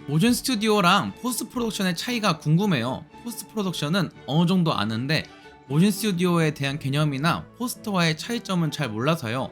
모션 스튜디오랑 포스트 프로덕션의 차이가 궁금해요. 포스트 프로덕션은 어느 정도 아는데 모션 스튜디오에 대한 개념이나 포스트와의 차이점은 잘 몰라서요.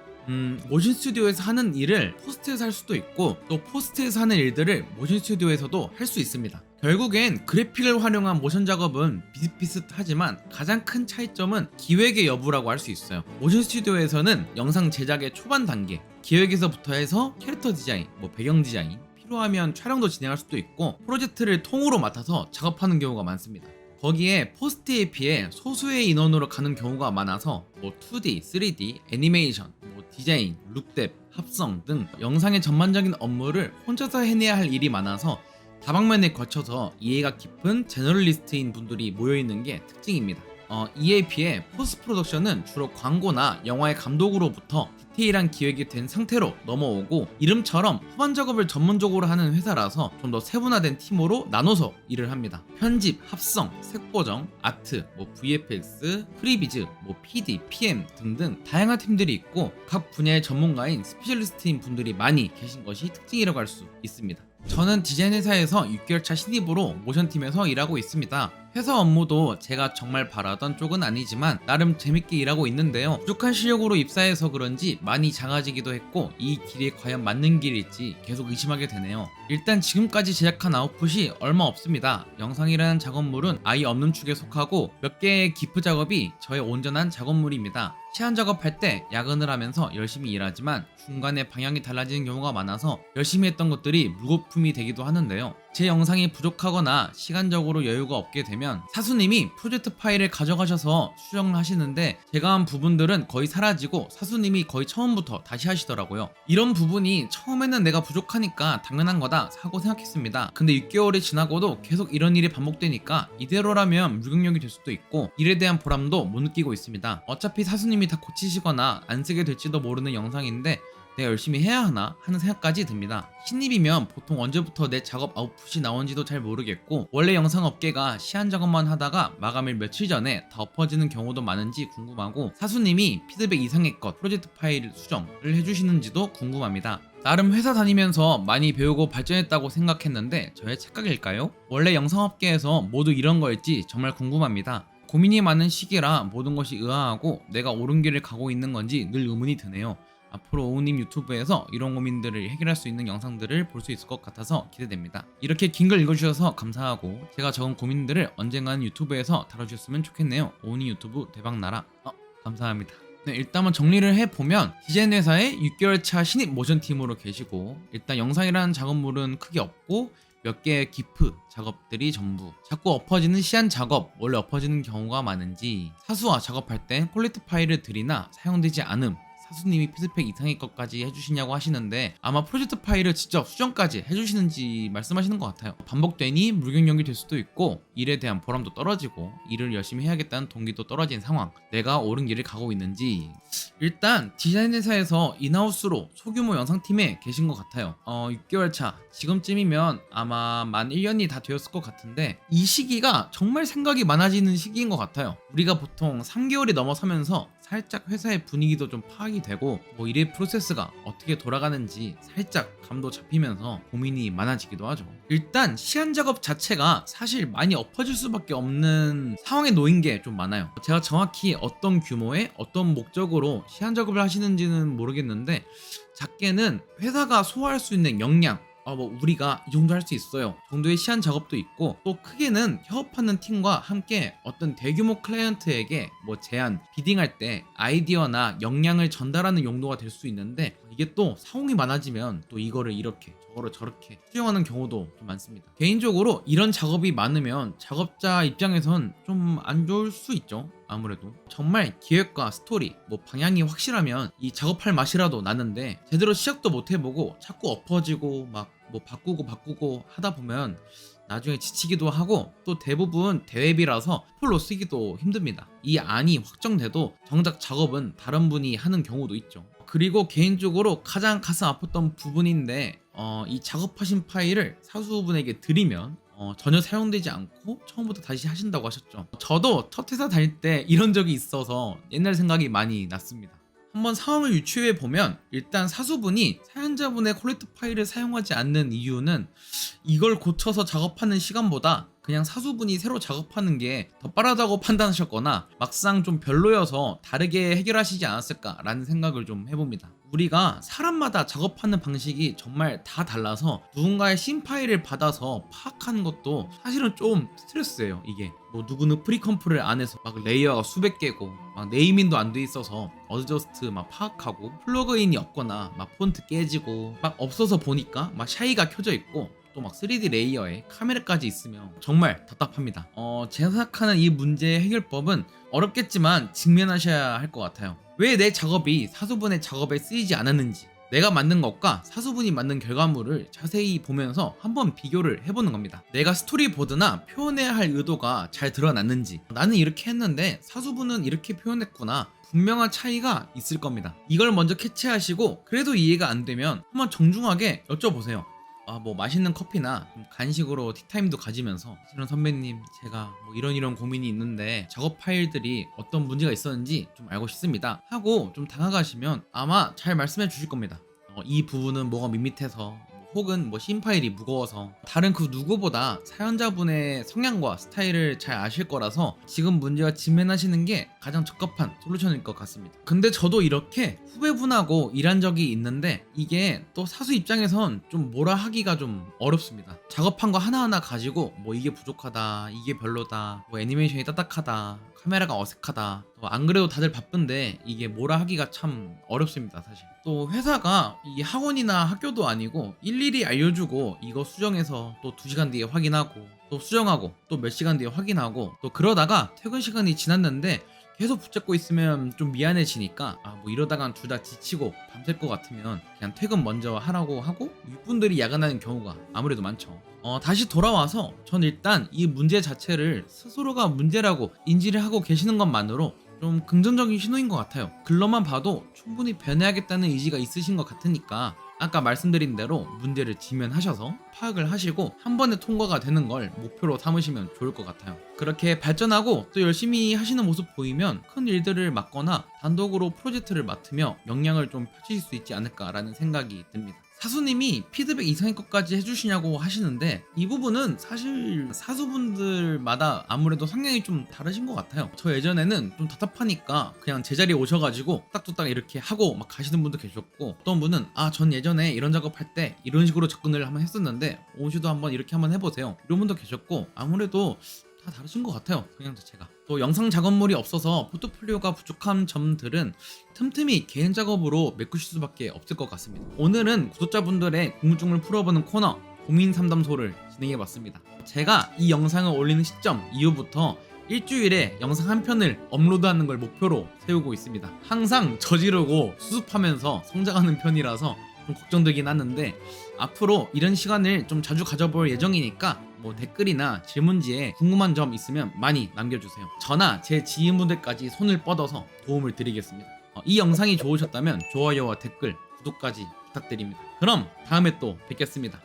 모션 스튜디오에서 하는 일을 포스트에서 할 수도 있고 또 포스트에서 하는 일들을 모션 스튜디오에서도 할 수 있습니다. 결국엔 그래픽을 활용한 모션 작업은 비슷비슷하지만 가장 큰 차이점은 기획의 여부라고 할 수 있어요. 모션 스튜디오에서는 영상 제작의 초반 단계, 기획에서부터 해서 캐릭터 디자인, 배경 디자인, 필요하면 촬영도 진행할 수도 있고 프로젝트를 통으로 맡아서 작업하는 경우가 많습니다. 거기에 포스트에 비해 소수의 인원으로 가는 경우가 많아서 2D, 3D, 애니메이션, 디자인, 룩뎁, 합성 등 영상의 전반적인 업무를 혼자서 해내야 할 일이 많아서 다방면에 걸쳐서 이해가 깊은 제너럴리스트인 분들이 모여있는 게 특징입니다. 이에 비해 포스트 프로덕션은 주로 광고나 영화의 감독으로부터 디테일한 기획이 된 상태로 넘어오고 이름처럼 후반 작업을 전문적으로 하는 회사라서 좀 더 세분화된 팀으로 나눠서 일을 합니다. 편집, 합성, 색 보정, 아트, VFX, 프리비즈, PD, PM 등등 다양한 팀들이 있고 각 분야의 전문가인 스페셜리스트인 분들이 많이 계신 것이 특징이라고 할 수 있습니다. 저는 디자인 회사에서 6개월차 신입으로 모션팀에서 일하고 있습니다. 회사 업무도 제가 정말 바라던 쪽은 아니지만 나름 재밌게 일하고 있는데요. 부족한 실력으로 입사해서 그런지 많이 작아지기도 했고 이 길이 과연 맞는 길일지 계속 의심하게 되네요. 일단 지금까지 제작한 아웃풋이 얼마 없습니다. 영상이라는 작업물은 아예 없는 축에 속하고 몇 개의 기프 작업이 저의 온전한 작업물입니다. 시안 작업할 때 야근을 하면서 열심히 일하지만 중간에 방향이 달라지는 경우가 많아서 열심히 했던 것들이 물거품이 되기도 하는데요. 제 영상이 부족하거나 시간적으로 여유가 없게 되면 사수님이 프로젝트 파일을 가져가셔서 수정을 하시는데 제가 한 부분들은 거의 사라지고 사수님이 거의 처음부터 다시 하시더라고요. 이런 부분이 처음에는 내가 부족하니까 당연한 거다 하고 생각했습니다. 근데 6개월이 지나고도 계속 이런 일이 반복되니까 이대로라면 무경력이 될 수도 있고 일에 대한 보람도 못 느끼고 있습니다. 어차피 사수님이 다 고치시거나 안 쓰게 될지도 모르는 영상인데 내가 열심히 해야 하나 하는 생각까지 듭니다. 신입이면 보통 언제부터 내 작업 아웃풋이 나온지도 잘 모르겠고 원래 영상 업계가 시안 작업만 하다가 마감일 며칠 전에 다 엎어지는 경우도 많은지 궁금하고 사수님이 피드백 이상의 것 프로젝트 파일 수정을 해주시는지도 궁금합니다. 나름 회사 다니면서 많이 배우고 발전했다고 생각했는데 저의 착각일까요? 원래 영상업계에서 모두 이런 거일지 정말 궁금합니다. 고민이 많은 시기라 모든 것이 의아하고 내가 옳은 길을 가고 있는 건지 늘 의문이 드네요. 앞으로 오우님 유튜브에서 이런 고민들을 해결할 수 있는 영상들을 볼 수 있을 것 같아서 기대됩니다. 이렇게 긴 글 읽어주셔서 감사하고 제가 적은 고민들을 언젠가는 유튜브에서 다뤄주셨으면 좋겠네요. 오우님 유튜브 대박나라. 감사합니다. 네, 일단은 정리를 해보면 디자인 회사의 6개월차 신입 모션팀으로 계시고 일단 영상이라는 작업물은 크게 없고 몇 개의 기프 작업들이 전부 자꾸 엎어지는 시안 작업 원래 엎어지는 경우가 많은지 사수와 작업할 땐 퀄리티 파일을 들이나 사용되지 않음 사수님이 피드백 이상의 것까지 해주시냐고 하시는데 아마 프로젝트 파일을 직접 수정까지 해주시는지 말씀하시는 것 같아요. 반복되니 무경력이 될 수도 있고 일에 대한 보람도 떨어지고 일을 열심히 해야겠다는 동기도 떨어진 상황 내가 옳은 길을 가고 있는지 일단 디자인 회사에서 인하우스로 소규모 영상팀에 계신 것 같아요. 6개월 차 지금쯤이면 아마 만 1년이 다 되었을 것 같은데 이 시기가 정말 생각이 많아지는 시기인 것 같아요. 우리가 보통 3개월이 넘어서면서 살짝 회사의 분위기도 좀 파악이 되고 일의 프로세스가 어떻게 돌아가는지 살짝 감도 잡히면서 고민이 많아지기도 하죠. 일단 시안 작업 자체가 사실 많이 엎어질 수밖에 없는 상황에 놓인 게 좀 많아요. 제가 정확히 어떤 규모의 어떤 목적으로 시안 작업을 하시는지는 모르겠는데 작게는 회사가 소화할 수 있는 역량 우리가 이 정도 할 수 있어요 정도의 시안 작업도 있고 또 크게는 협업하는 팀과 함께 어떤 대규모 클라이언트에게 제안, 비딩할 때 아이디어나 역량을 전달하는 용도가 될 수 있는데 이게 또 사홍이 많아지면 또 이거를 이렇게 저거를 저렇게 수정하는 경우도 좀 많습니다. 개인적으로 이런 작업이 많으면 작업자 입장에선 좀 안 좋을 수 있죠. 아무래도 정말 기획과 스토리 방향이 확실하면 이 작업할 맛이라도 나는데 제대로 시작도 못 해보고 자꾸 엎어지고 바꾸고 하다 보면 나중에 지치기도 하고 또 대부분 대회비라서 풀로 쓰기도 힘듭니다. 이 안이 확정돼도 정작 작업은 다른 분이 하는 경우도 있죠. 그리고 개인적으로 가장 가슴 아팠던 부분인데 이 작업하신 파일을 사수분에게 드리면 전혀 사용되지 않고 처음부터 다시 하신다고 하셨죠. 저도 첫 회사 다닐 때 이런 적이 있어서 옛날 생각이 많이 났습니다. 한번 상황을 유추해 보면 일단 사수분이 사연자분의 콜렉트 파일을 사용하지 않는 이유는 이걸 고쳐서 작업하는 시간보다 그냥 사수분이 새로 작업하는 게 더 빠르다고 판단하셨거나 막상 좀 별로여서 다르게 해결하시지 않았을까라는 생각을 좀 해봅니다. 우리가 사람마다 작업하는 방식이 정말 다 달라서 누군가의 신 파일을 받아서 파악하는 것도 사실은 좀 스트레스예요. 이게 뭐 누구는 프리컴프를 안 해서 막 레이어가 수백 개고 막 네이밍도 안 돼 있어서 어드저스트 막 파악하고 플러그인이 없거나 막 폰트 깨지고 막 없어서 보니까 막 샤이가 켜져 있고 또 막 3D 레이어에 카메라까지 있으면 정말 답답합니다. 제가 생각하는 이 문제의 해결법은 어렵겠지만 직면하셔야 할 것 같아요. 왜 내 작업이 사수분의 작업에 쓰이지 않았는지, 내가 만든 것과 사수분이 만든 결과물을 자세히 보면서 한번 비교를 해보는 겁니다. 내가 스토리보드나 표현해야 할 의도가 잘 드러났는지, 나는 이렇게 했는데 사수분은 이렇게 표현했구나, 분명한 차이가 있을 겁니다. 이걸 먼저 캐치하시고 그래도 이해가 안 되면 한번 정중하게 여쭤보세요. 뭐 맛있는 커피나 좀 간식으로 티타임도 가지면서 실은 선배님, 제가 뭐 이런 고민이 있는데 작업 파일들이 어떤 문제가 있었는지 좀 알고 싶습니다 하고 좀 다가가시면 아마 잘 말씀해 주실 겁니다. 이 부분은 뭐가 밋밋해서, 혹은 뭐 신 파일이 무거워서, 다른 그 누구보다 사연자분의 성향과 스타일을 잘 아실 거라서 지금 문제와 직면하시는 게 가장 적합한 솔루션일 것 같습니다. 근데 저도 이렇게 후배분하고 일한 적이 있는데 이게 또 사수 입장에선 좀 뭐라 하기가 좀 어렵습니다. 작업한 거 하나하나 가지고 뭐 이게 부족하다, 이게 별로다, 뭐 애니메이션이 딱딱하다, 카메라가 어색하다, 안 그래도 다들 바쁜데 이게 뭐라 하기가 참 어렵습니다. 사실 또 회사가 이 학원이나 학교도 아니고 일일이 알려주고 이거 수정해서 또 2시간 뒤에 확인하고 또 수정하고 또 몇 시간 뒤에 확인하고 또 그러다가 퇴근 시간이 지났는데 계속 붙잡고 있으면 좀 미안해지니까 뭐 이러다간 둘 다 지치고 밤샐 것 같으면 그냥 퇴근 먼저 하라고 하고 윗분들이 야근하는 경우가 아무래도 많죠. 다시 돌아와서 전 일단 이 문제 자체를 스스로가 문제라고 인지를 하고 계시는 것만으로 좀 긍정적인 신호인 것 같아요. 글로만 봐도 충분히 변해야겠다는 의지가 있으신 것 같으니까 아까 말씀드린 대로 문제를 직면하셔서 파악을 하시고 한 번에 통과가 되는 걸 목표로 삼으시면 좋을 것 같아요. 그렇게 발전하고 또 열심히 하시는 모습 보이면 큰 일들을 맡거나 단독으로 프로젝트를 맡으며 역량을 좀 펼치실 수 있지 않을까라는 생각이 듭니다. 사수님이 피드백 이상의 것까지 해주시냐고 하시는데 이 부분은 사실 사수분들마다 아무래도 성향이 좀 다르신 것 같아요. 저 예전에는 좀 답답하니까 그냥 제자리에 오셔가지고 딱딱딱 이렇게 하고 막 가시는 분도 계셨고, 어떤 분은 전 예전에 이런 작업할 때 이런 식으로 접근을 한번 했었는데 오시도 한번 이렇게 한번 해보세요, 이런 분도 계셨고, 아무래도 다 다르신 것 같아요, 성향 자체가. 또 영상 작업물이 없어서 포트폴리오가 부족한 점들은 틈틈이 개인 작업으로 메꾸실 수밖에 없을 것 같습니다. 오늘은 구독자분들의 궁금증을 풀어보는 코너 고민 상담소를 진행해봤습니다. 제가 이 영상을 올리는 시점 이후부터 일주일에 영상 한 편을 업로드하는 걸 목표로 세우고 있습니다. 항상 저지르고 수습하면서 성장하는 편이라서 좀 걱정되긴 하는데 앞으로 이런 시간을 좀 자주 가져볼 예정이니까 뭐 댓글이나 질문지에 궁금한 점 있으면 많이 남겨주세요. 저나 제 지인분들까지 손을 뻗어서 도움을 드리겠습니다. 이 영상이 좋으셨다면 좋아요와 댓글, 구독까지 부탁드립니다. 그럼 다음에 또 뵙겠습니다.